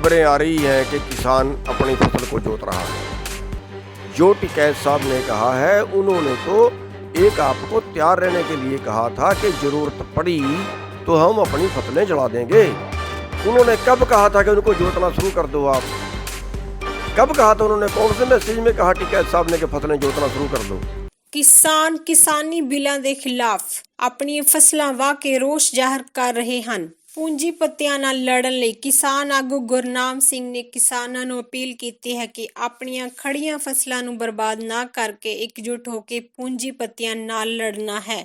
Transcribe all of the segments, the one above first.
खबरें आ रही हैं कि किसान अपनी फसल को जोत रहा है। जो टिकैत साहब ने कहा है, उन्होंने तो एक आपको तैयार रहने के लिए कहा था कि जरूरत पड़ी तो हम अपनी फसलें जला देंगे। उन्होंने कब कहा था कि उनको जोतना शुरू कर दो? आप कब कहा था? उन्होंने कौन से मैसेज में कहा टिकैत साहब ने कि फसलें जोतना शुरू कर दो? ਕਿਸਾਨ ਕਿਸਾਨੀ ਬਿੱਲਾਂ ਦੇ ਖਿਲਾਫ ਆਪਣੀਆਂ ਫਸਲਾਂ ਵਾਹ ਕੇ ਰੋਸ ਜ਼ਾਹਰ ਕਰ ਰਹੇ ਹਨ। ਪੂੰਜੀਪਤੀਆਂ ਨਾਲ ਲੜਨ ਲਈ ਕਿਸਾਨ ਆਗੂ ਗੁਰਨਾਮ ਸਿੰਘ ਨੇ ਕਿਸਾਨਾਂ ਨੂੰ ਅਪੀਲ ਕੀਤੀ ਹੈ ਕਿ ਆਪਣੀਆਂ ਖੜੀਆਂ ਫਸਲਾਂ ਨੂੰ ਬਰਬਾਦ ਨਾ ਕਰਕੇ ਇਕਜੁੱਟ ਹੋ ਕੇ ਪੂੰਜੀਪਤੀਆਂ ਨਾਲ ਲੜਨਾ ਹੈ।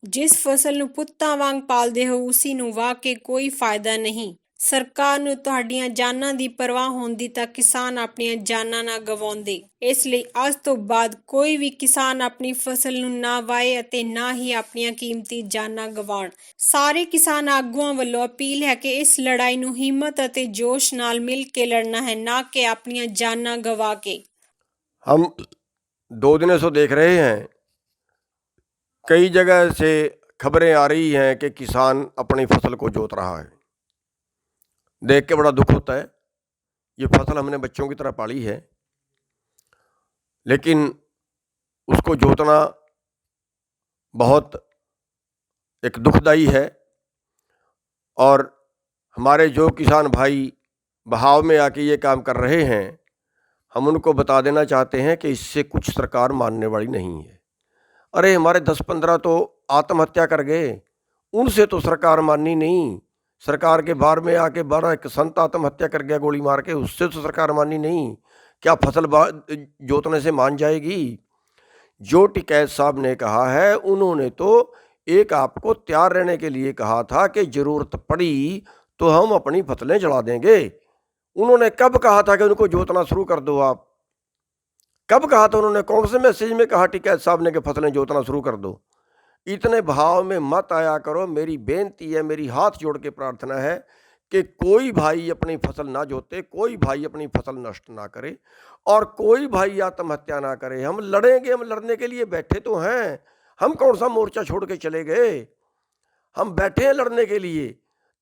ਜਿਸ ਫਸਲ ਨੂੰ ਪੁੱਤਾਂ ਵਾਂਗ ਪਾਲਦੇ ਹੋ, ਉਸੀ ਨੂੰ ਵਾਹ ਕੇ ਕੋਈ ਫਾਇਦਾ ਨਹੀਂ। ਸਰਕਾਰ ਨੂੰ ਤੁਹਾਡੀਆਂ ਜਾਨਾਂ ਦੀ ਪਰਵਾਹ ਹੁੰਦੀ ਤਾਂ ਕਿਸਾਨ ਆਪਣੀਆਂ ਜਾਨਾਂ ਨਾ ਗਵਾਉਂਦੇ। ਇਸ ਲਈ ਅੱਜ ਤੋਂ ਬਾਅਦ ਕੋਈ ਵੀ ਕਿਸਾਨ ਆਪਣੀ ਫਸਲ ਨੂੰ ਨਾ ਵਾਹੇ ਅਤੇ ਨਾ ਹੀ ਆਪਣੀਆਂ ਕੀਮਤੀ ਜਾਨਾਂ ਗਵਾਉਣ। ਸਾਰੇ ਕਿਸਾਨ ਆਗੂਆਂ ਵੱਲੋਂ ਅਪੀਲ ਹੈ ਕਿ ਇਸ ਲੜਾਈ ਨੂੰ ਹਿੰਮਤ ਅਤੇ ਜੋਸ਼ ਨਾਲ ਮਿਲ ਕੇ ਲੜਨਾ ਹੈ, ਨਾ ਕਿ ਆਪਣੀਆਂ ਜਾਨਾਂ ਗਵਾ ਕੇ। हम 2 दिनों से देख रहे हैं, कई जगह से खबरें आ रही हैं कि किसान अपनी फसल को जोत रहा है। देख के बड़ा दुख होता है। ये फसल हमने बच्चों की तरह पाली है, लेकिन उसको जोतना बहुत एक दुखदाई है। और हमारे जो किसान भाई बहाव में आके ये काम कर रहे हैं, हम उनको बता देना चाहते हैं कि इससे कुछ सरकार मानने वाली नहीं है। अरे हमारे 10-15 तो आत्महत्या कर गए, उनसे तो सरकार माननी नहीं। सरकार के बार में आके 12 एक संत आत्महत्या कर गया गोली मार के, उससे तो सरकार माननी नहीं। क्या फसल जोतने से मान जाएगी? जो टिकैत साहब ने कहा है, उन्होंने तो एक आपको तैयार रहने के लिए कहा था कि जरूरत पड़ी तो हम अपनी फसलें जला देंगे। उन्होंने कब कहा था कि उनको जोतना शुरू कर दो? आप कब कहा था? उन्होंने कौन से मैसेज में कहा टिकैत साहब ने कि फसलें जोतना शुरू कर दो? इतने भाव में मत आया करो। मेरी बेनती है, मेरी हाथ जोड़ के प्रार्थना है कि कोई भाई अपनी फसल ना जोते, कोई भाई अपनी फसल नष्ट ना करे और कोई भाई आत्महत्या ना करे। हम लड़ेंगे, हम लड़ने के लिए बैठे तो हैं। हम कौन सा मोर्चा छोड़ के चले गए? हम बैठे हैं लड़ने के लिए,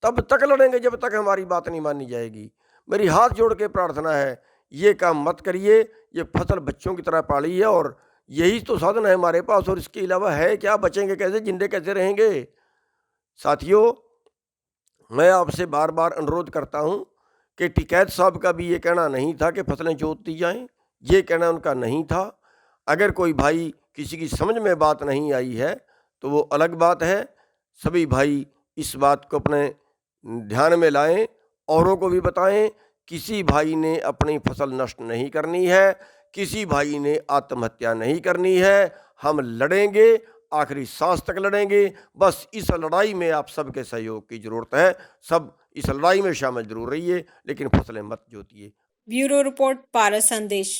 तब तक लड़ेंगे जब तक हमारी बात नहीं मानी जाएगी। मेरी हाथ जोड़ के प्रार्थना है, ये काम मत करिए। ये फसल बच्चों की तरह पाली है और यही तो साधन है हमारे पास, और इसके अलावा है क्या? बचेंगे कैसे? जिंदे कैसे रहेंगे? साथियों, मैं आपसे बार बार अनुरोध करता हूं कि टिकैत साहब का भी ये कहना नहीं था कि फसलें जोत दी जाएं। ये कहना उनका नहीं था। अगर कोई भाई किसी की समझ में बात नहीं आई है तो वो अलग बात है। सभी भाई इस बात को अपने ध्यान में लाएं, औरों को भी बताएं। किसी भाई ने अपनी फसल नष्ट नहीं करनी है, किसी भाई ने आत्महत्या नहीं करनी है। हम लड़ेंगे, आखिरी सांस तक लड़ेंगे। बस इस लड़ाई में आप सबके सहयोग की जरूरत है। सब इस लड़ाई में शामिल जरूर रहिए, लेकिन फसलें मत जोतिए। ब्यूरो रिपोर्ट, भारत संदेश।